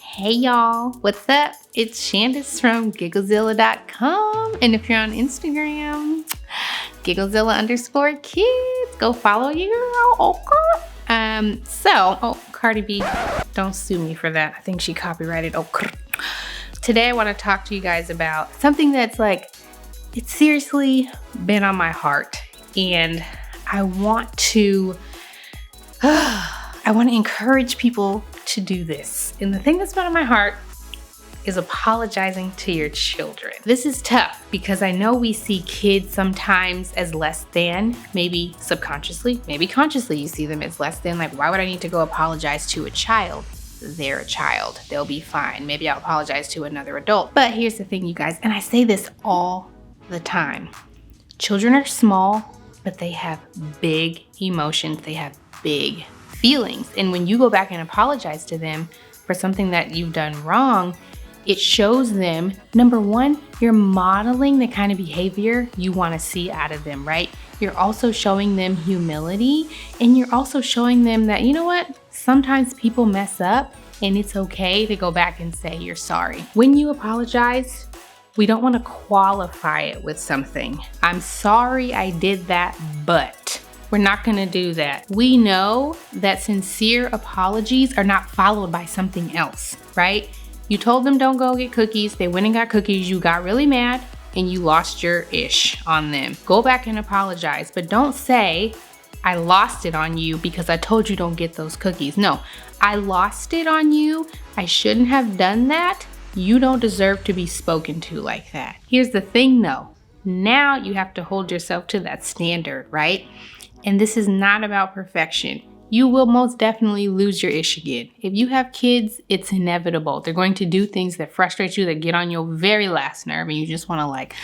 Hey y'all, what's up? It's Shandice from Gigglezilla.com. And if you're on Instagram, Gigglezilla_kids, go follow your girl, okay? Cardi B, don't sue me for that. I think she copyrighted, okay. Today I want to talk to you guys about something that's it's seriously been on my heart. And I want to encourage people to do this. And the thing that's been on my heart is apologizing to your children. This is tough because I know we see kids sometimes as less than, maybe subconsciously, maybe consciously you see them as less than. Like, why would I need to go apologize to a child? They're a child. They'll be fine. Maybe I'll apologize to another adult. But here's the thing, you guys, and I say this all the time. Children are small, but they have big emotions. They have big feelings. And when you go back and apologize to them for something that you've done wrong, it shows them, number one, you're modeling the kind of behavior you want to see out of them, right? You're also showing them humility, and you're also showing them that, you know what? Sometimes people mess up and it's okay to go back and say you're sorry. When you apologize, we don't want to qualify it with something. I'm sorry I did that, but we're not going to do that. We know that sincere apologies are not followed by something else, right? You told them don't go get cookies. They went and got cookies. You got really mad and you lost your ish on them. Go back and apologize, but don't say, I lost it on you because I told you don't get those cookies. No, I lost it on you. I shouldn't have done that. You don't deserve to be spoken to like that. Here's the thing though. Now you have to hold yourself to that standard, right? And this is not about perfection. You will most definitely lose your ish again. If you have kids, it's inevitable. They're going to do things that frustrate you, that get on your very last nerve, and you just want to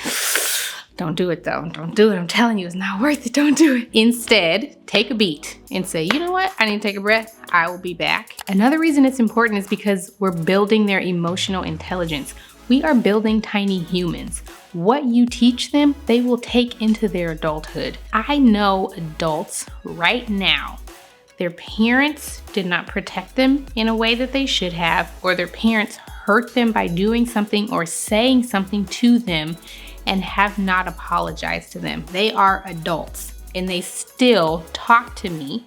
don't do it though. Don't do it. I'm telling you, it's not worth it. Don't do it. Instead, take a beat and say, you know what? I need to take a breath. I will be back. Another reason it's important is because we're building their emotional intelligence. We are building tiny humans. What you teach them, they will take into their adulthood. I know adults right now, their parents did not protect them in a way that they should have, or their parents hurt them by doing something or saying something to them and have not apologized to them. They are adults and they still talk to me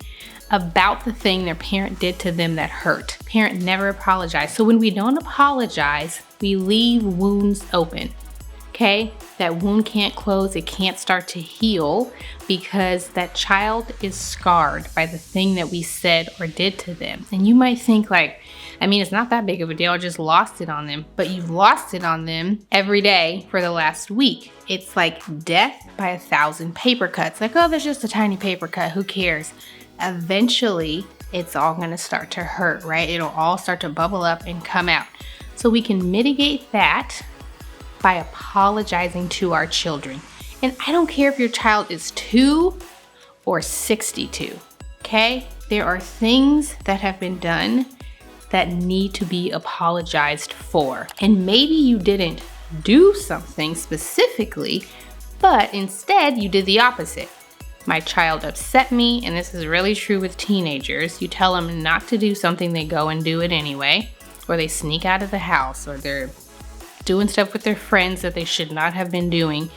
about the thing their parent did to them that hurt. Parent never apologized. So when we don't apologize, we leave wounds open. Okay, that wound can't close, it can't start to heal because that child is scarred by the thing that we said or did to them. And you might think it's not that big of a deal, I just lost it on them. But you've lost it on them every day for the last week. It's like death by 1,000 paper cuts. There's just a tiny paper cut, who cares? Eventually, it's all gonna start to hurt, right? It'll all start to bubble up and come out. So we can mitigate that by apologizing to our children. And I don't care if your child is 2 or 62, okay? There are things that have been done that need to be apologized for. And maybe you didn't do something specifically, but instead you did the opposite. My child upset me, and this is really true with teenagers. You tell them not to do something, they go and do it anyway, or they sneak out of the house, or they're doing stuff with their friends that they should not have been doing.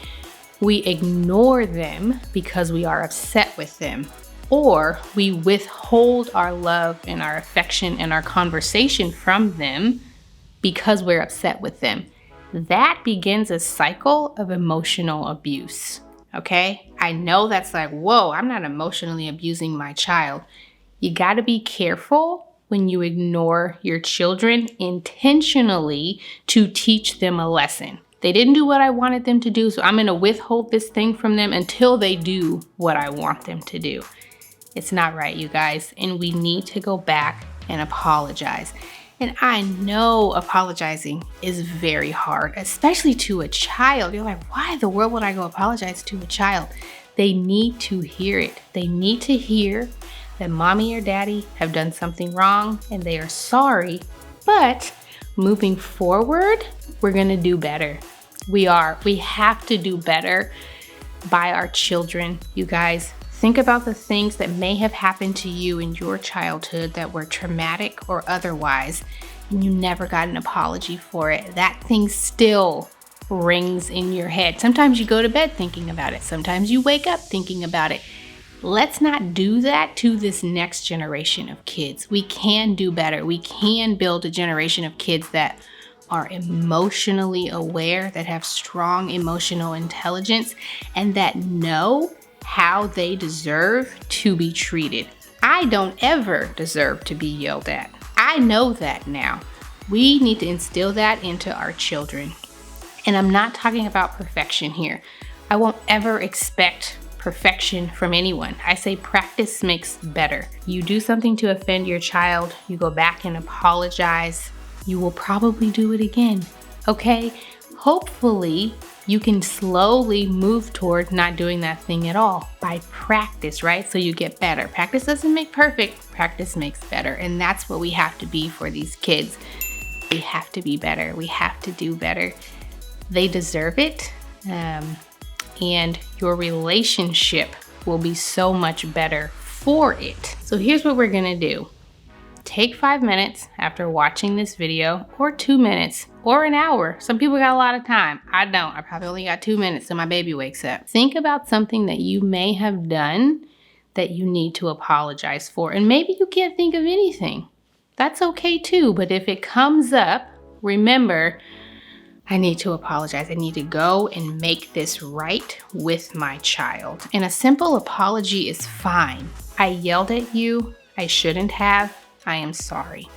We ignore them because we are upset with them, or we withhold our love and our affection and our conversation from them because we're upset with them. That begins a cycle of emotional abuse, okay? I know that's whoa, I'm not emotionally abusing my child. You gotta be careful when you ignore your children intentionally to teach them a lesson. They didn't do what I wanted them to do, so I'm gonna withhold this thing from them until they do what I want them to do. It's not right, you guys, and we need to go back and apologize. And I know apologizing is very hard, especially to a child. You're like, why in the world would I go apologize to a child? They need to hear it. They need to hear that mommy or daddy have done something wrong and they are sorry, but moving forward, we're gonna do better. We have to do better by our children, you guys. Think about the things that may have happened to you in your childhood that were traumatic or otherwise, and you never got an apology for it. That thing still rings in your head. Sometimes you go to bed thinking about it. Sometimes you wake up thinking about it. Let's not do that to this next generation of kids. We can do better. We can build a generation of kids that are emotionally aware, that have strong emotional intelligence, and that know how they deserve to be treated. I don't ever deserve to be yelled at. I know that now. We need to instill that into our children. And I'm not talking about perfection here. I won't ever expect perfection from anyone. I say practice makes better. You do something to offend your child, you go back and apologize, you will probably do it again, okay? Hopefully, you can slowly move toward not doing that thing at all by practice, right? So you get better. Practice doesn't make perfect, practice makes better. And that's what we have to be for these kids. We have to be better. We have to do better. They deserve it. And your relationship will be so much better for it. So here's what we're gonna do. Take 5 minutes after watching this video, or 2 minutes, or an hour. Some people got a lot of time. I don't. I probably only got 2 minutes till my baby wakes up. Think about something that you may have done that you need to apologize for. And maybe you can't think of anything. That's okay too, but if it comes up, remember, I need to apologize. I need to go and make this right with my child. And a simple apology is fine. I yelled at you. I shouldn't have. I am sorry.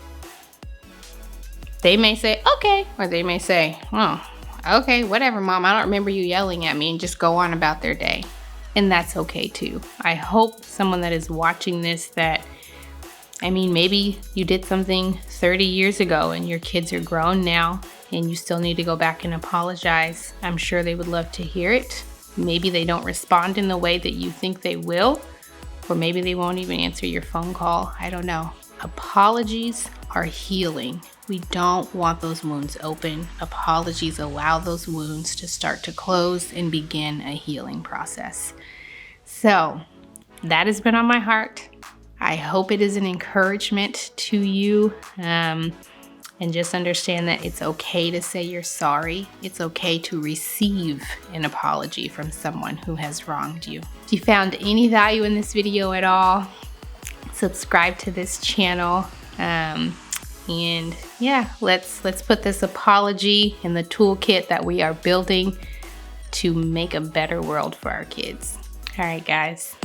They may say, okay, or they may say, oh, okay, whatever, Mom. I don't remember you yelling at me, and just go on about their day. And that's okay too. I hope someone that is watching this maybe you did something 30 years ago and your kids are grown now and you still need to go back and apologize. I'm sure they would love to hear it. Maybe they don't respond in the way that you think they will, or maybe they won't even answer your phone call. I don't know. Apologies are healing. We don't want those wounds open. Apologies allow those wounds to start to close and begin a healing process. So that has been on my heart. I hope it is an encouragement to you. And just understand that it's okay to say you're sorry. It's okay to receive an apology from someone who has wronged you. If you found any value in this video at all, subscribe to this channel. And yeah, let's put this apology in the toolkit that we are building to make a better world for our kids. All right, guys.